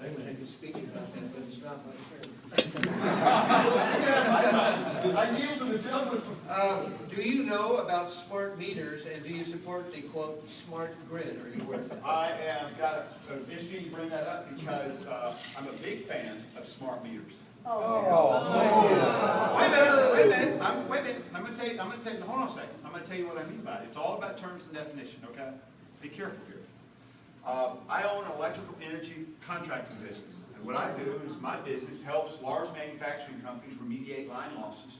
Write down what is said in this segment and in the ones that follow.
I'm going to have a speech about that, but it's not my turn. I yield to the gentleman. Do you know about smart meters, and do you support the, quote, smart grid? Are you aware of that? I have got an issue you bring that up because I'm a big fan of smart meters. Wait a minute. I'm going to tell you, hold on a second. I'm going to tell you what I mean by it. It's all about terms and definition, okay? Be careful here. I own an electrical energy contracting business. And what I do is my business helps large manufacturing companies remediate line losses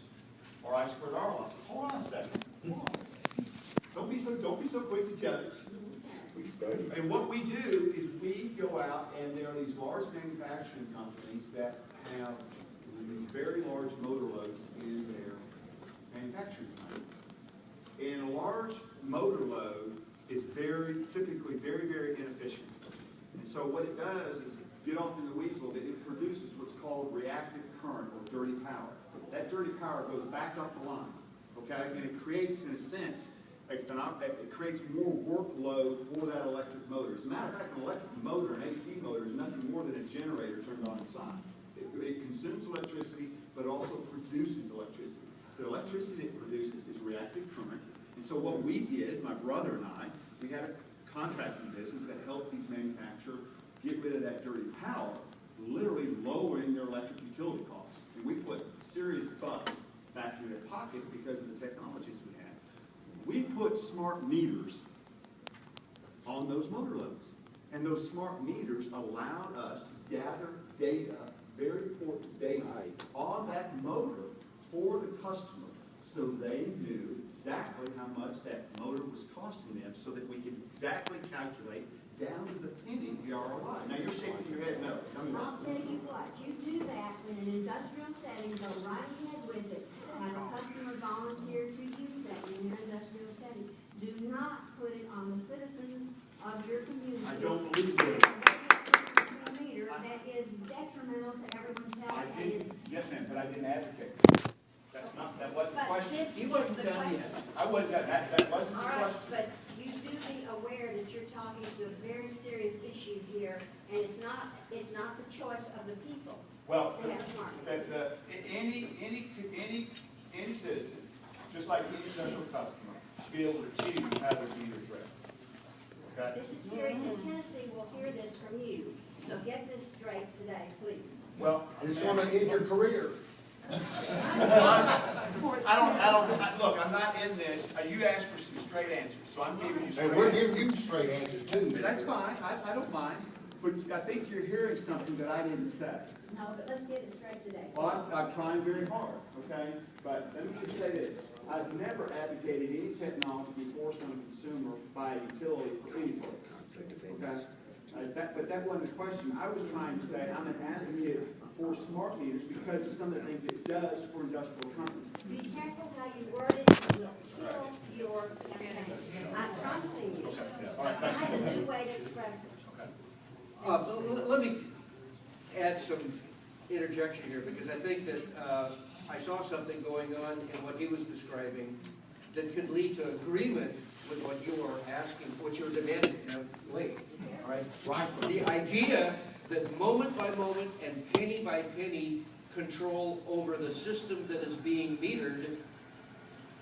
or I2R losses. Hold on a second. Hold on. Don't be so quick to judge. And what we do is we go out, and there are these large manufacturing companies that have these very large motor loads in their manufacturing plant. And a large motor load is typically very inefficient. And so what it does is, get off in the weeds a little bit, it produces what's called reactive current or dirty power. That dirty power goes back up the line, okay? And it creates, in a sense, it creates more workload for that electric motor. As a matter of fact, an electric motor, an AC motor, is nothing more than a generator turned on inside. It consumes electricity, but also produces electricity. The electricity it produces is reactive current. And so what we did, my brother and I, we had a contracting business that helped these manufacturers get rid of that dirty power, literally lowering their electric utility costs. And we put serious bucks back in their pocket because of the technologies we had. We put smart meters on those motor loads. And those smart meters allowed us to gather data, very important data, on that motor for the customer, so they knew exactly how much that motor was costing them, so that we could exactly calculate down to the penny the ROI. Now you're shaking your head no. I'll tell you what, you do that in an industrial setting, go right ahead with it, have a customer volunteer to use that in your industrial setting. Do not put it on the citizens of your community. I don't believe it. Meter that is detrimental to everyone's health. Yes, ma'am, but I didn't advocate. That wasn't the question. He wasn't done yet. I wasn't done. That wasn't the All right, question. but you do be aware that you're talking to a very serious issue here, and it's not the choice of the people. Well, to have smart meters. any citizen, just like any industrial customer, should be able to choose how their meters read. Okay? This is serious, and Tennessee will hear this from you. So get this straight today, please. Well, It's going to end your career. look, I'm not in this. You asked for some straight answers, so I'm giving you straight And we're answers. giving you straight answers too. That's fine. I don't mind. But I think you're hearing something that I didn't say. No, but let's get it straight today. Well, I'm trying very hard, okay? But let me just say this. I've never advocated any technology be forced on a consumer by a utility for anything. Okay? But that wasn't the question. I was trying to say I'm an advocate for smart meters because of some of the things it does for industrial companies. Be careful how you word it, it will kill your campaign. I'm promising you. All right, thank Find you. a new way to express it. Let me add some interjection here, because I think that I saw something going on in what he was describing that could lead to agreement with what you are asking, what you're demanding. Wait, all right? Right. The idea that moment by moment and penny by penny control over the system that is being metered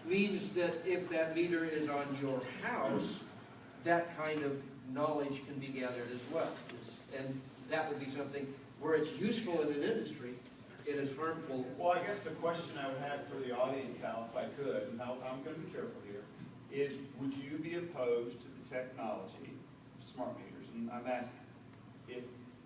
means that if that meter is on your house, that kind of knowledge can be gathered as well. And that would be something where it's useful in an industry, it is harmful. Well, I guess the question I would have for the audience, Al, if I could, and I'm going to be careful here, is would you be opposed to the technology of smart meters? And I'm asking if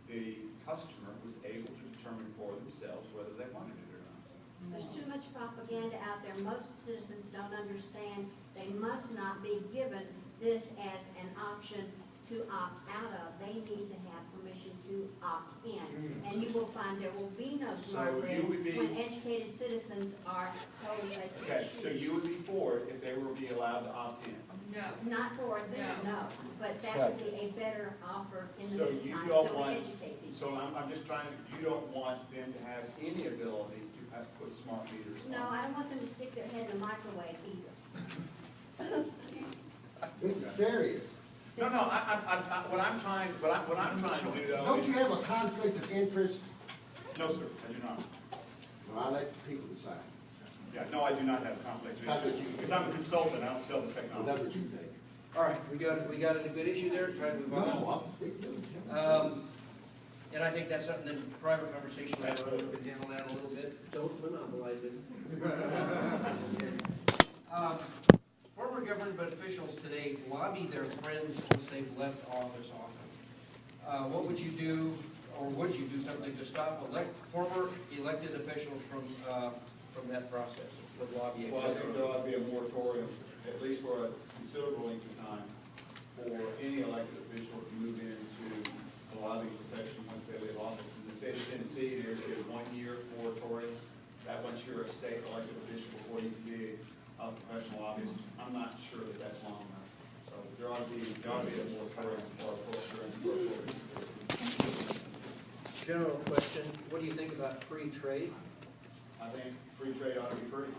the customer was able to determine for themselves whether they wanted it or not. There's too much propaganda out there. Most citizens don't understand. They must not be given this as an option to opt out of. They need to have permission to opt in. And you will find there will be no smart So grid you would be- when educated citizens are told they Okay, should. so you would be for it if they were be allowed to opt in? Not for them, no. But that would be a better offer in the So you meantime don't to want, educate people. so I'm just trying, you don't want them to have any ability to put smart meters on? No, I don't want them to stick their head in a microwave either. It's serious. No, what I'm trying to do though Don't is, you have a conflict of interest? no, sir, I do not. Well, I let the people decide. Yeah, no, I do not have conflict of How interest. could you? Because I'm a consultant, I don't sell the Well, technology. that's what you think. All right, we got a good issue there, try to move on. No, I'm. And I think that's something that private conversation, we can handle that a little bit. Don't monopolize it. Former government officials today lobby their friends once they've left office often. What would you do, or would you do something to stop former elected officials from that process, with lobbying? Well, I think there ought to be a moratorium, at least for a considerable length of time, for any elected official to move into the lobbying protection once they leave office. In the state of Tennessee, there's a 1-year moratorium, that once you're a state elected official before you can be a professional lobbyist. I'm not sure that that's long enough. So there ought to be a moratorium for a moratorium. General question, what do you think about free trade? I think free trade ought to be free.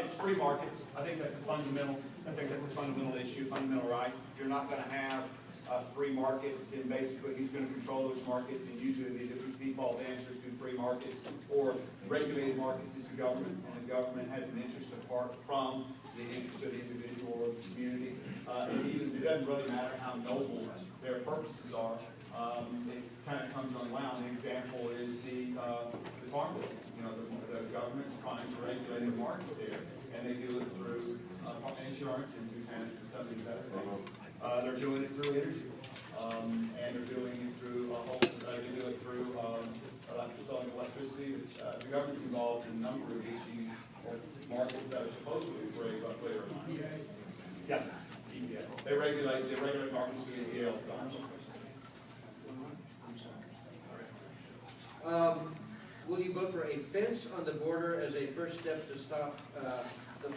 It's free markets. I think that's a fundamental issue, fundamental right. If you're not gonna have free markets, then basically who's gonna control those markets? And usually the default answer to free markets or regulated markets is the government, and the government has an interest apart from the interest of the individual or the community. It doesn't really matter how noble their purposes are. It kind of comes unwound. An example is the farm bill. You know, the government's trying to regulate the market there, and they do it through insurance and through kind of some of these other things. They're doing it through energy, and they're doing it through they do it through selling electricity. The government's involved in a number of issues or markets that are supposedly free, but clear or not. Yeah. They regulate markets through the EL. Will you vote for a fence on the border as a first step to stop the